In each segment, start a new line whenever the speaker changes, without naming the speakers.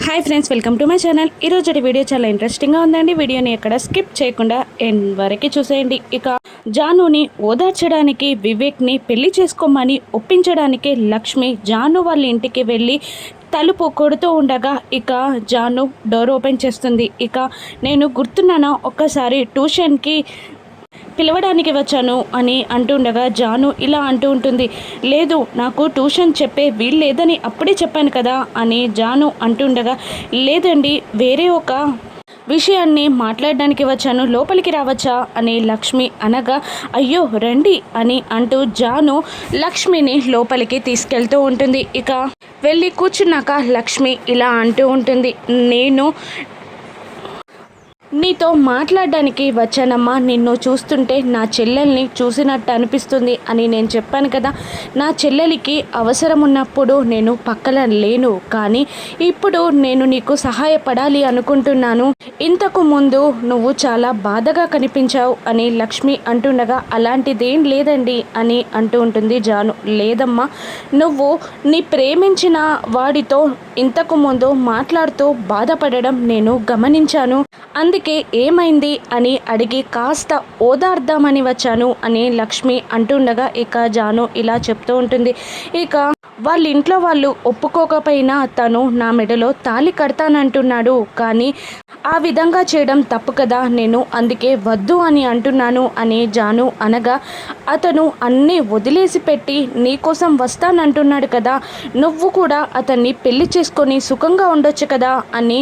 Hi friends, welcome to my channel. ఈరోజు video చాలా ఇంట్రెస్టింగ్గా ఉందండి. వీడియోని ఎక్కడ స్కిప్ చేయకుండా ఎండ్ వరకు చూసేయండి. ఇక జానుని ఓదార్చడానికి వివేక్ని పెళ్లి చేసుకోమని ఒప్పించడానికి లక్ష్మి జాను వాళ్ళ ఇంటికి వెళ్ళి తలుపు కొడుతూ ఉండగా ఇక జాను డోర్ ఓపెన్ చేస్తుంది. ఇక నేను గుర్తున్నానా, ఒక్కసారి ట్యూషన్కి పిలవడానికి వచ్చాను అని అంటుండగా జాను ఇలా అంటూ ఉంటుంది. లేదు, నాకు ట్యూషన్ చెప్పే వీలు లేదని అప్పుడే చెప్పాను కదా అని జాను అంటుండగా, లేదండి, వేరే ఒక విషయాన్ని మాట్లాడడానికి వచ్చాను, లోపలికి రావచ్చా అని లక్ష్మి అనగా, అయ్యో రండి అని అంటూ జాను లక్ష్మిని లోపలికి తీసుకెళ్తూ ఉంటుంది. ఇక వెళ్ళి కూర్చున్నాక లక్ష్మి ఇలా అంటూ ఉంటుంది, నేను నీతో మాట్లాడడానికి వచ్చానమ్మా. నిన్ను చూస్తుంటే నా చెల్లెల్ని చూసినట్టు అనిపిస్తుంది అని నేను చెప్పాను కదా. నా చెల్లెలికి అవసరం ఉన్నప్పుడు నేను పక్కన లేను, కానీ ఇప్పుడు నేను నీకు సహాయపడాలి అనుకుంటున్నాను. ఇంతకు ముందు నువ్వు చాలా బాధగా కనిపించావు అని లక్ష్మి అంటుండగా, అలాంటిదేం లేదండి అని అంటూ ఉంటుంది జాను. లేదమ్మా, నువ్వు నీ ప్రేమించిన వాడితో ఇంతకు ముందు మాట్లాడుతూ బాధపడడం నేను గమనించాను. అందుకే ఏమైంది అని అడిగి కాస్త ఓదార్దామని వచ్చాను అని లక్ష్మి అంటుండగా ఇక జాను ఇలా చెప్తూ ఉంటుంది. ఇక వాళ్ళ ఇంట్లో వాళ్ళు ఒప్పుకోకపోయినా తను నా మెడలో తాళి కడతానంటున్నాడు, కానీ ఆ విధంగా చేయడం తప్పు కదా, నేను అందుకే వద్దు అని అంటున్నాను అని జాను అనగా, అతను అన్నీ వదిలేసి పెట్టి నీకోసం వస్తానంటున్నాడు కదా, నువ్వు కూడా అతన్ని పెళ్లి చేసుకొని సుఖంగా ఉండొచ్చు కదా అని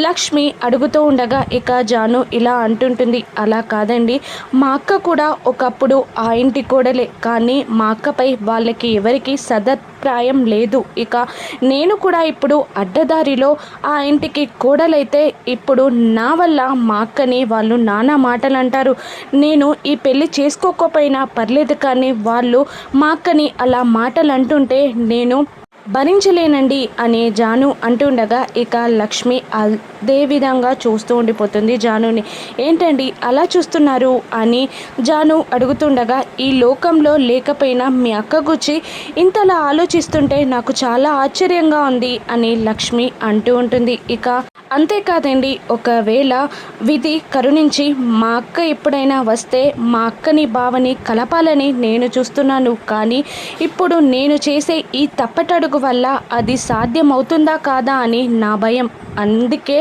లక్ష్మి అడుగుతూ ఉండగా ఇక జాను ఇలా అంటుంటుంది. అలా కాదండి, మా అక్క కూడా ఒకప్పుడు ఆ ఇంటి కోడలే, కానీ మా అక్కపై వాళ్ళకి ఎవరికి సదభిప్రాయం లేదు. ఇక నేను కూడా ఇప్పుడు అడ్డదారిలో ఆ ఇంటికి కోడలైతే ఇప్పుడు నా వల్ల మా అక్కని వాళ్ళు నానా మాటలు అంటారు. నేను ఈ పెళ్లి చేసుకోకపోయినా పర్లేదు, కానీ వాళ్ళు మా అక్కని అలా మాటలు అంటుంటే నేను భరించలేనండి అని జాను అంటుండగా ఇక లక్ష్మి అదే విధంగా చూస్తూ ఉండిపోతుంది జానుని. ఏంటండి అలా చూస్తున్నారు అని జాను అడుగుతుండగా, ఈ లోకంలో లేకపోయినా మీ అక్క గురించి ఇంతలా ఆలోచిస్తుంటే నాకు చాలా ఆశ్చర్యంగా ఉంది అని లక్ష్మి అంటూ ఉంటుంది. ఇక అంతేకాదండి, ఒకవేళ విధి కరుణించి మా అక్క ఎప్పుడైనా వస్తే మా అక్కని బావని కలపాలని నేను చూస్తున్నాను, కానీ ఇప్పుడు నేను చేసే ఈ తప్పటడుగు వల్ల అది సాధ్యమవుతుందా కాదా అని నా భయం. అందుకే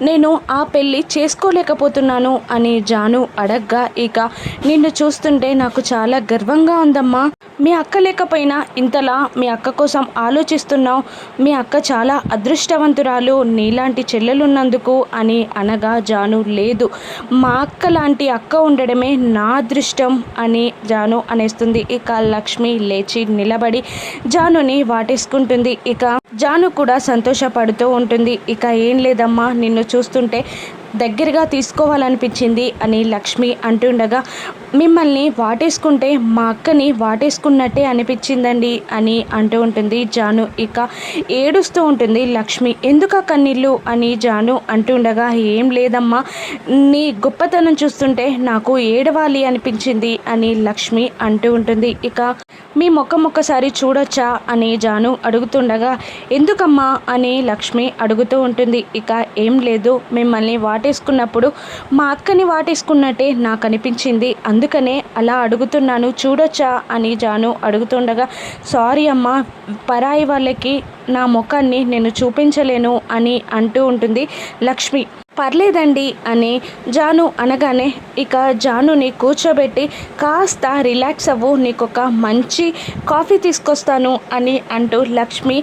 నేను ఆ పెళ్ళి చేసుకోలేకపోతున్నాను అని జాను అడగ్గా, ఇక నిన్ను చూస్తుంటే నాకు చాలా గర్వంగా ఉందమ్మా. మీ అక్క లేకపోయినా ఇంతలా మీ అక్క కోసం ఆలోచిస్తున్నావు. మీ అక్క చాలా అదృష్టవంతురాలు, నీలాంటి చెల్లెలున్నందుకు అని అనగా జాను, లేదు, మా అక్క లాంటి అక్క ఉండడమే నా అదృష్టం అని జాను అనేస్తుంది. ఇక లక్ష్మి లేచి నిలబడి జానుని వాటేసుకుంటుంది. ఇక జాను కూడా సంతోషపడుతూ ఉంటుంది. ఇక ఏం లేదమ్మా, నిన్ను చూస్తుంటే దగ్గరగా తీసుకోవాలనిపించింది అని లక్ష్మి అంటుండగా, మిమ్మల్ని వాటేసుకుంటే మా అక్కని వాటేసుకున్నట్టే అనిపించిందండి అని అంటూ ఉంటుంది జాను. ఇక ఏడుస్తూ ఉంటుంది లక్ష్మి. ఎందుకు కన్నీళ్ళు అని జాను అంటుండగా, ఏం లేదమ్మా, నీ గొప్పతనం చూస్తుంటే నాకు ఏడవాలి అనిపించింది అని లక్ష్మి అంటూ ఉంటుంది. ఇక మీ ముఖం ఒక్కసారి చూడొచ్చా అని జాను అడుగుతుండగా, ఎందుకమ్మా అని లక్ష్మి అడుగుతూ ఉంటుంది. ఇక ఏం లేదు, మిమ్మల్ని వాటేసుకున్నప్పుడు మా అక్కని వాటేసుకున్నట్టే నాకు అనిపించింది, అందుకనే అలా అడుగుతున్నాను, చూడొచ్చా అని జాను అడుగుతుండగా, సారీ అమ్మా, పరాయి వాళ్ళకి నా ముఖాన్ని నేను చూపించలేను అని అంటూ ఉంటుంది లక్ష్మి. పర్లేదండి అని జాను అనగానే ఇక జానుని కూర్చోబెట్టి, కాస్త రిలాక్స్ అవ్వు, నీకొక మంచి కాఫీ తీసుకొస్తాను అని అంటూ లక్ష్మి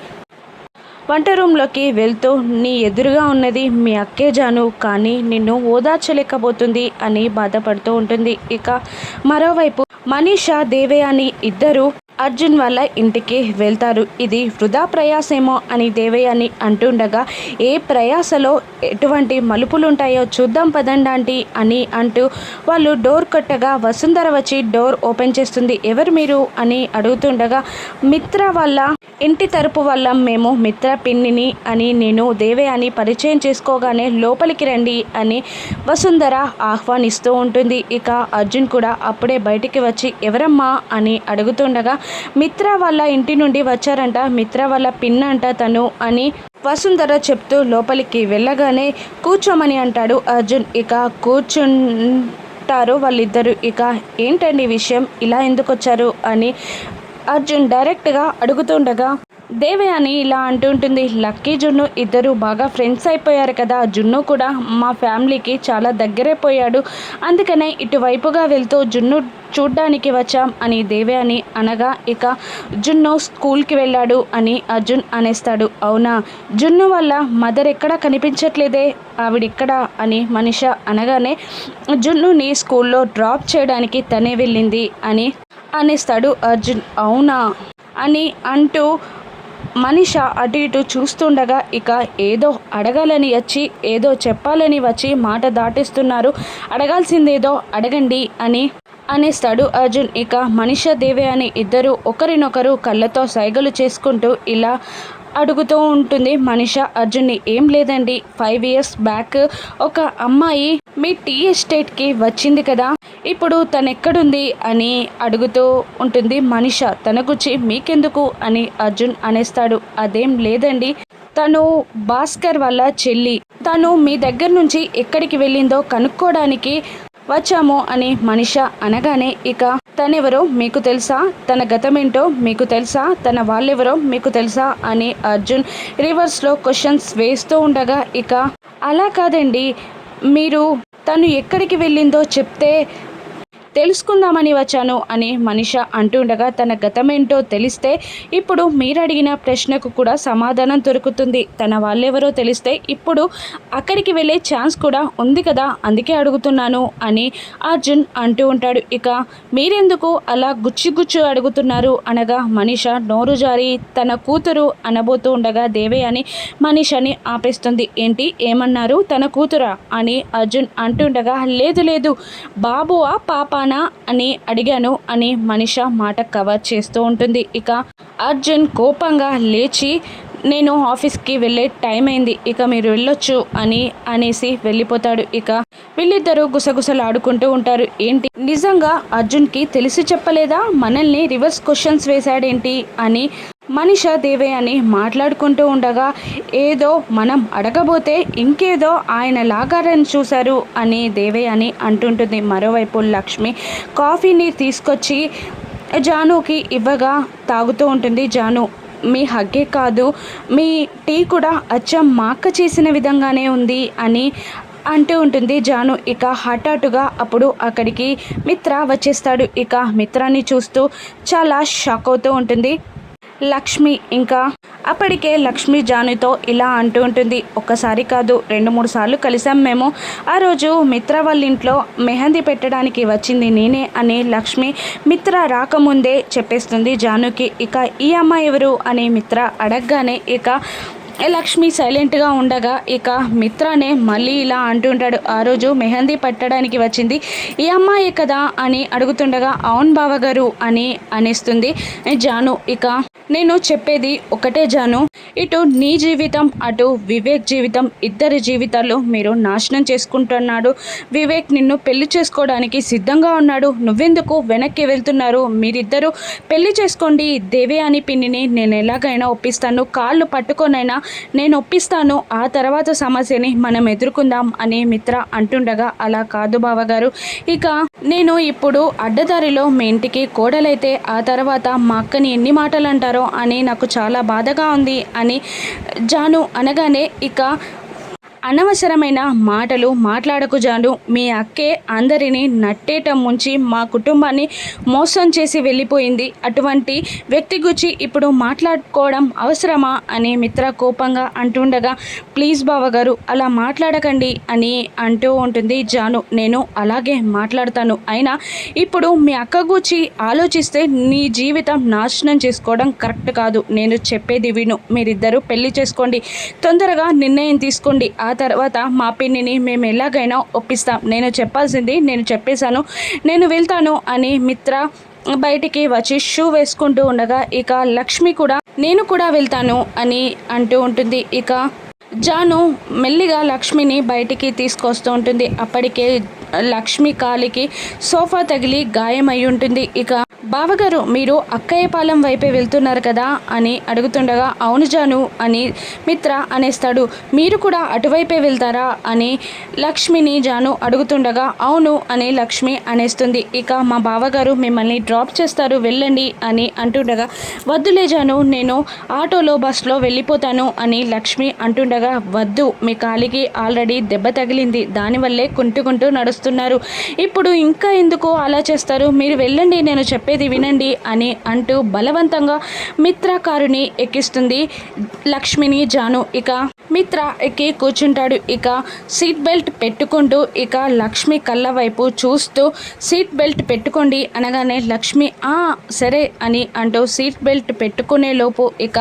వంట రూమ్లోకి వెళ్తూ, నీ ఎదురుగా ఉన్నది మీ అక్కే జాను, కానీ నిన్ను ఓదార్చలేకపోతుంది అని బాధపడుతూ ఉంటుంది. ఇక మరోవైపు మనీషా దేవయాని ఇద్దరు అర్జున్ వాళ్ళ ఇంటికి వెళ్తారు. ఇది వృధా ప్రయాసేమో అని దేవయాని అంటుండగా, ఏ ప్రయాసలో ఎటువంటి మలుపులుంటాయో చూద్దాం పదండి ఆంటీ అని అంటూ వాళ్ళు డోర్ కొట్టగా వసుంధర వచ్చి డోర్ ఓపెన్ చేస్తుంది. ఎవరు మీరు అని అడుగుతుండగా, మిత్ర వాళ్ళ ఇంటి తరపు వల్ల మేము మిత్ర పిన్నిని అని నేను దేవయాని పరిచయం చేసుకోగానే లోపలికి రండి అని వసుంధర ఆహ్వానిస్తూ ఉంటుంది. ఇక అర్జున్ కూడా అప్పుడే బయటికి వచ్చి ఎవరమ్మా అని అడుగుతుండగా, మిత్ర వాళ్ళ ఇంటి నుండి వచ్చారంట, మిత్ర వాళ్ళ పిన్ అంట తను అని వసుంధర చెప్తూ లోపలికి వెళ్ళగానే కూర్చోమని అంటాడు అర్జున్. ఇక కూర్చుంటారు వాళ్ళిద్దరూ. ఇక ఏంటండి విషయం, ఇలా ఎందుకు వచ్చారు అని అర్జున్ డైరెక్ట్గా అడుగుతుండగా దేవయాని ఇలా అంటుంటుంది, లక్కీ జున్ను ఇద్దరు బాగా ఫ్రెండ్స్ అయిపోయారు కదా, జున్ను కూడా మా ఫ్యామిలీకి చాలా దగ్గరైపోయాడు, అందుకనే ఇటువైపుగా వెళ్తూ జున్ను చూడ్డానికి వచ్చాం అని దేవయాని అనగా ఇక జున్ను స్కూల్కి వెళ్ళాడు అని అర్జున్ అనేస్తాడు. అవునా, జున్ను వల్ల మదర్ ఎక్కడా కనిపించట్లేదే, ఆవిడెక్కడ అని మనిష అనగానే జున్నుని స్కూల్లో డ్రాప్ చేయడానికి తనే వెళ్ళింది అని అనేస్తాడు అర్జున్. అవునా అని అంటూ మనిష అటు ఇటు చూస్తుండగా ఇక ఏదో అడగాలని వచ్చి ఏదో చెప్పాలని వచ్చి మాట దాటేస్తున్నారు, అడగాల్సిందేదో అడగండి అని అనేస్తాడు అర్జున్. ఇక మనిష దేవయాని ఇద్దరు ఒకరినొకరు కళ్ళతో సైగలు చేసుకుంటూ ఇలా అడుగుతూ ఉంటుంది మనిష అర్జున్ని. ఏం లేదండి, 5 years బ్యాక్ ఒక అమ్మాయి మీ టీ ఎస్టేట్కి వచ్చింది కదా, ఇప్పుడు తనెక్కడుంది అని అడుగుతూ ఉంటుంది మనిష. తన గురించి మీకెందుకు అని అర్జున్ అనేస్తాడు. అదేం లేదండి, తను భాస్కర్ వాళ్ళ చెల్లి, తను మీ దగ్గర నుంచి ఎక్కడికి వెళ్ళిందో కనుక్కోవడానికి వచ్చాము అని మనిష అనగానే ఇక తనెవరో మీకు తెలుసా, తన గతమేంటో మీకు తెలుసా, తన వాళ్ళెవరో మీకు తెలుసా అని అర్జున్ రివర్స్లో క్వశ్చన్స్ వేస్తూ ఉండగా ఇక అలా కాదండి, మీరు తను ఎక్కడికి వెళ్ళిందో చెప్తే తెలుసుకుందామని వచ్చాను అని మనిష అంటుండగా తన గతమేంటో తెలిస్తే ఇప్పుడు మీరు అడిగిన ప్రశ్నకు కూడా సమాధానం దొరుకుతుంది, తన వాళ్ళెవరో తెలిస్తే ఇప్పుడు అక్కడికి వెళ్ళే ఛాన్స్ కూడా ఉంది కదా, అందుకే అడుగుతున్నాను అని అర్జున్ అంటూ ఉంటాడు. ఇక మీరెందుకు అలా గుచ్చి అడుగుతున్నారు అనగా మనిష నోరు జారి తన కూతురు అనబోతూ ఉండగా దేవయాని మనిషని ఆపేస్తుంది. ఏంటి ఏమన్నారు, తన కూతురా అని అర్జున్ అంటుండగా లేదు బాబువా పాపానా అని అడిగాను అని మనిష మాట కవర్ చేస్తూ ఉంటుంది. ఇక అర్జున్ కోపంగా లేచి నేను ఆఫీస్కి వెళ్ళే టైం అయింది, ఇక మీరు వెళ్ళొచ్చు అని అనేసి వెళ్ళిపోతాడు. ఇక వీళ్ళిద్దరూ గుసగుసలు ఆడుకుంటూ ఉంటారు. ఏంటి నిజంగా అర్జున్కి తెలిసి చెప్పలేదా, మనల్ని రివర్స్ క్వశ్చన్స్ వేశాడేంటి అని మనిష దేవయాని మాట్లాడుకుంటూ ఉండగా ఏదో మనం అడగబోతే ఇంకేదో ఆయన లాగారని చూశారు అని దేవయాని అంటుంటుంది. మరోవైపు లక్ష్మి కాఫీని తీసుకొచ్చి జానుకి ఇవ్వగా తాగుతూ ఉంటుంది. జాను, మీ హగ్గే కాదు, మీ టీ కూడా అచ్చం మా అక్క చేసిన విధంగానే ఉంది అని అంటూ ఉంటుంది జాను. ఇక హఠాత్తుగా అప్పుడు అక్కడికి మిత్ర వచ్చేస్తాడు. ఇక మిత్రాన్ని చూస్తూ చాలా షాక్ అవుతూ ఉంటుంది లక్ష్మి. ఇంకా అప్పటికే లక్ష్మి జానుతో ఇలా అంటూ ఉంటుంది, ఒక్కసారి కాదు 2-3 సార్లు కలిసాం మేము, ఆ రోజు మిత్ర వాళ్ళ ఇంట్లో మెహందీ పెట్టడానికి వచ్చింది నేనే అని లక్ష్మి మిత్ర రాకముందే చెప్పేస్తుంది జానుకి. ఇక ఈ అమ్మాయి ఎవరు అని మిత్ర అడగగానే ఇక లక్ష్మి సైలెంట్గా ఉండగా ఇక మిత్రానే మళ్ళీ ఇలా అంటుంటాడు, ఆ రోజు మెహందీ పట్టడానికి వచ్చింది ఈ అమ్మాయి కదా అని అడుగుతుండగా అవును బావగారు అని అనేస్తుంది జాను. ఇక నేను చెప్పేది ఒకటే జాను, ఇటు నీ జీవితం అటు వివేక్ జీవితం, ఇద్దరి జీవితాల్లో మీరు నాశనం చేసుకుంటున్నాడు. వివేక్ నిన్ను పెళ్లి చేసుకోవడానికి సిద్ధంగా ఉన్నాడు, నువ్వెందుకు వెనక్కి వెళ్తున్నారు, మీరిద్దరూ పెళ్లి చేసుకోండి, దేవయాని పిన్నిని నేను ఎలాగైనా ఒప్పిస్తాను, కాళ్ళు పట్టుకొనైనా నేను ఒప్పిస్తాను, ఆ తర్వాత సమస్యని మనం ఎదుర్కొందాం అని మిత్ర అంటుండగా అలా కాదు బావగారు, ఇక నేను ఇప్పుడు అడ్డదారిలో మీ ఇంటికి కోడలైతే ఆ తర్వాత మా అక్కని ఎన్ని మాటలు అంటారో అని నాకు చాలా బాధగా ఉంది అని జాను అనగానే ఇక అనవసరమైన మాటలు మాట్లాడకు జాను, మీ అక్కే అందరినీ నట్టేట ముంచి మా కుటుంబాన్ని మోసం చేసి వెళ్ళిపోయింది, అటువంటి వ్యక్తి గురించి ఇప్పుడు మాట్లాడుకోవడం అవసరమా అని మిత్ర కోపంగా అంటుండగా ప్లీజ్ బావగారు అలా మాట్లాడకండి అని అంటూ ఉంటుంది జాను. నేను అలాగే మాట్లాడతాను, అయినా ఇప్పుడు మీ అక్క గురించి ఆలోచిస్తే నీ జీవితం నాశనం చేసుకోవడం కరెక్ట్ కాదు, నేను చెప్పేది విను, మీరిద్దరూ పెళ్లి చేసుకోండి, తొందరగా నిర్ణయం తీసుకోండి, ఆ తర్వాత మా పిన్నిని మేము ఎలాగైనా ఒప్పిస్తాం, నేను చెప్పాల్సింది నేను చెప్పేశాను, నేను వెళ్తాను అని మిత్ర బయటికి వచ్చి షూ వేసుకుంటూ ఉండగా ఇక లక్ష్మి కూడా నేను కూడా వెళ్తాను అని అంటూ ఉంటుంది. ఇక జాను మెల్లిగా లక్ష్మిని బయటికి తీసుకొస్తూ ఉంటుంది. అప్పటికే లక్ష్మి కాలికి సోఫా తగిలి గాయమై ఉంటుంది. ఇక బావగారు మీరు అక్కయ్యపాలెం వైపే వెళ్తున్నారు కదా అని అడుగుతుండగా అవును జాను అని మిత్ర అనేస్తాడు. మీరు కూడా అటువైపే వెళ్తారా అని లక్ష్మిని జాను అడుగుతుండగా అవును అని లక్ష్మి అనేస్తుంది. ఇక మా బావగారు మిమ్మల్ని డ్రాప్ చేస్తారు వెళ్ళండి అని అంటుండగా వద్దులే జాను నేను ఆటోలో బస్లో వెళ్ళిపోతాను అని లక్ష్మి అంటుండగా వద్దు మీ కాలికి ఆల్రెడీ దెబ్బ తగిలింది దానివల్లే కుంటుకుంటూ నడుస్తున్నారు ఇప్పుడు ఇంకా ఎందుకు అలా చేస్తారు మీరు వెళ్ళండి నేను చెప్పేది వినండి అని అంటూ బలవంతంగా మిత్ర కారుని ఎక్కిస్తుంది లక్ష్మిని జాను. ఇక మిత్ర ఎక్కి కూర్చుంటాడు. ఇక సీట్ బెల్ట్ పెట్టుకుంటూ ఇక లక్ష్మి కళ్ళ వైపు చూస్తూ సీట్ బెల్ట్ పెట్టుకోండి అనగానే లక్ష్మి సరే అని అంటూ సీట్ బెల్ట్ పెట్టుకునే లోపు ఇక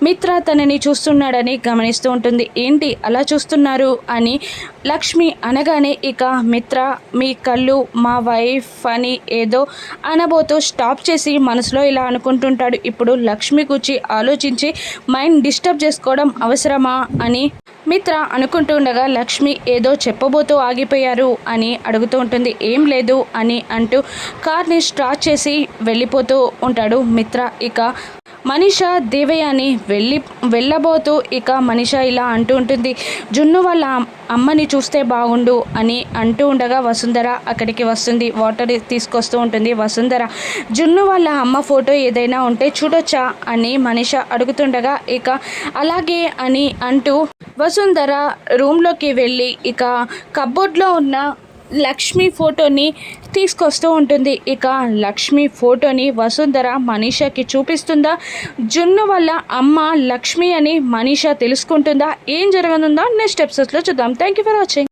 మిత్ర తనని చూస్తున్నాడని గమనిస్తూ ఉంటుంది. ఏంటి అలా చూస్తున్నారు అని లక్ష్మి అనగానే ఇక మిత్ర మీ కళ్ళు మా వైఫ్ అని ఏదో అనబోతూ స్టాప్ చేసి మనసులో ఇలా అనుకుంటుంటాడు. ఇప్పుడు లక్ష్మి గురించి ఆలోచించి మైండ్ డిస్టర్బ్ చేసుకోవడం అవసరమా అని మిత్ర అనుకుంటుండగా లక్ష్మి ఏదో చెప్పబోతూ ఆగిపోయారు అని అడుగుతూ ఉంటుంది. ఏం లేదు అని అంటూ కార్ని స్టార్ట్ చేసి వెళ్ళిపోతూ ఉంటాడు మిత్ర. ఇక మనీష దేవయాని వెళ్ళబోతూ ఇక మనీష ఇలా అంటూ ఉంటుంది. జున్ను వాళ్ళ అమ్మని చూస్తే బాగుండు అని అంటూ ఉండగా వసుంధర అక్కడికి వస్తుంది. వాటర్ తీసుకొస్తూ ఉంటుంది వసుంధర. జున్ను వాళ్ళ అమ్మ ఫోటో ఏదైనా ఉంటే చూడొచ్చా అని మనీష అడుగుతుండగా ఇక అలాగే అని అంటూ వసుంధర రూమ్లోకి వెళ్ళి ఇక కబోర్డ్లో ఉన్న లక్ష్మి ఫోటోని తీసుకొస్తూ ఉంటుంది. ఇక లక్ష్మి ఫోటోని వసుంధర మనీషాకి చూపిస్తుందా, జున్ను వల్ల అమ్మ లక్ష్మి అని మనీషా తెలుసుకుంటుందా, ఏం జరగనుందో నెక్స్ట్ ఎపిసోడ్స్లో చూద్దాం. Thank you for watching.